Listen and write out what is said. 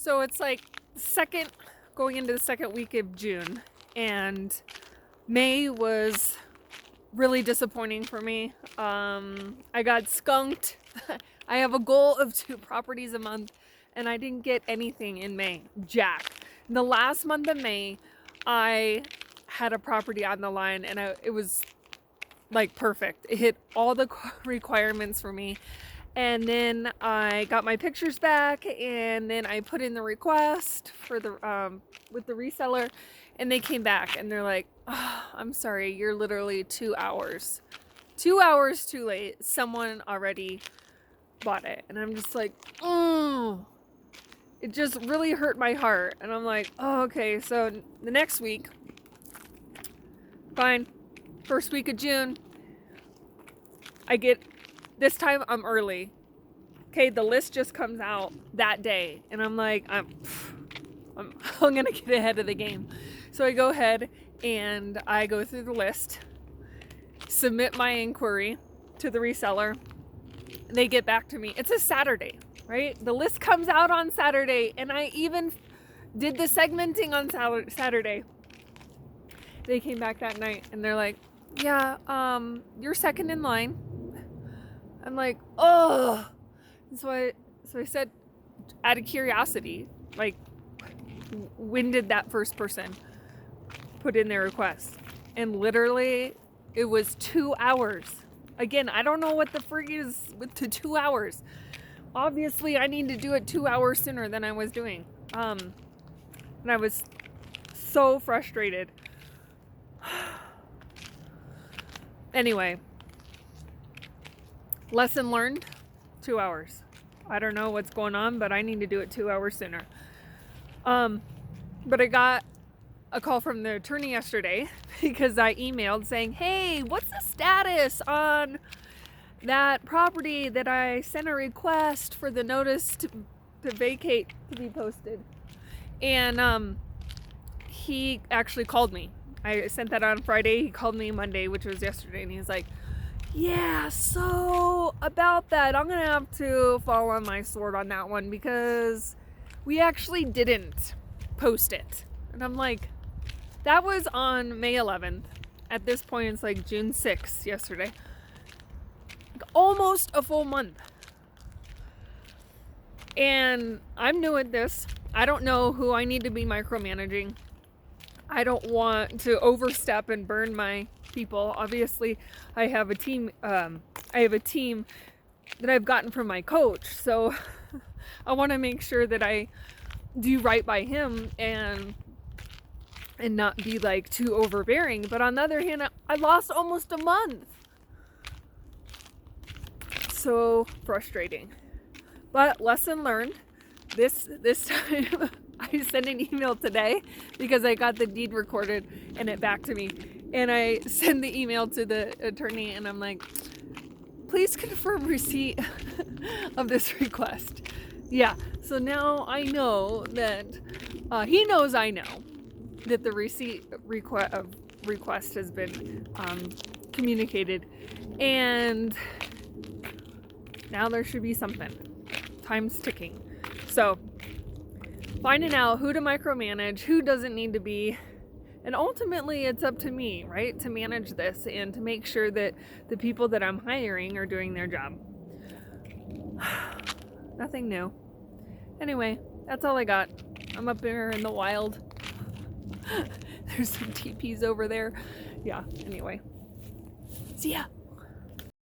So it's like going into the second week of June, and May was really disappointing for me. I got skunked. I have a goal of 2 properties a month, and I didn't get anything in May. Jack. In the last month of May, I had a property on the line, and it was like perfect. It hit all the requirements for me. And then I got my pictures back, and then I put in the request for the with the reseller, and they came back and they're like, oh, I'm sorry, you're literally 2 hours too late. Someone already bought it. And I'm just like, oh, it just really hurt my heart. And I'm like, oh, okay, so the next week, fine, first week of June, this time I'm early. Okay, the list just comes out that day, and I'm like, I'm gonna get ahead of the game. So I go ahead and I go through the list, submit my inquiry to the reseller. They get back to me. It's a Saturday, right? The list comes out on Saturday, and I even did the segmenting on Saturday. They came back that night, and they're like, yeah, you're second in line. I'm like, oh. So I said, out of curiosity, like, when did that first person put in their request? And literally, it was 2 hours. Again, I don't know what the frig is with the 2 hours. Obviously, I need to do it 2 hours sooner than I was doing. And I was so frustrated. Anyway, lesson learned, 2 hours. I don't know what's going on, but I need to do it 2 hours sooner. But I got a call from the attorney yesterday because I emailed saying, hey, what's the status on that property that I sent a request for the notice to vacate to be posted? And he actually called me. I sent that on Friday. He called me Monday, which was yesterday, and he's like, yeah, so about that, I'm gonna have to fall on my sword on that one because we actually didn't post it. And I'm like, that was on May 11th. At this point, it's like June 6th yesterday. Almost a full month. And I'm new at this. I don't know who I need to be micromanaging. I don't want to overstep and burn my people. Obviously, I have a team. I have a team that I've gotten from my coach. So I want to make sure that I do right by him and not be like too overbearing. But on the other hand, I lost almost a month. So frustrating. But lesson learned. This time I sent an email today because I got the deed recorded and it back to me. And I send the email to the attorney and I'm like, please confirm receipt of this request. Yeah, so now I know that he knows I know that the receipt request has been communicated, and now there should be something. Time's ticking. So finding out who to micromanage, who doesn't need to be, and ultimately it's up to me, right, to manage this and to make sure that the people that I'm hiring are doing their job. Nothing new. Anyway, that's all I got. I'm up there in the wild. There's some teepees over there. Yeah, anyway. See ya.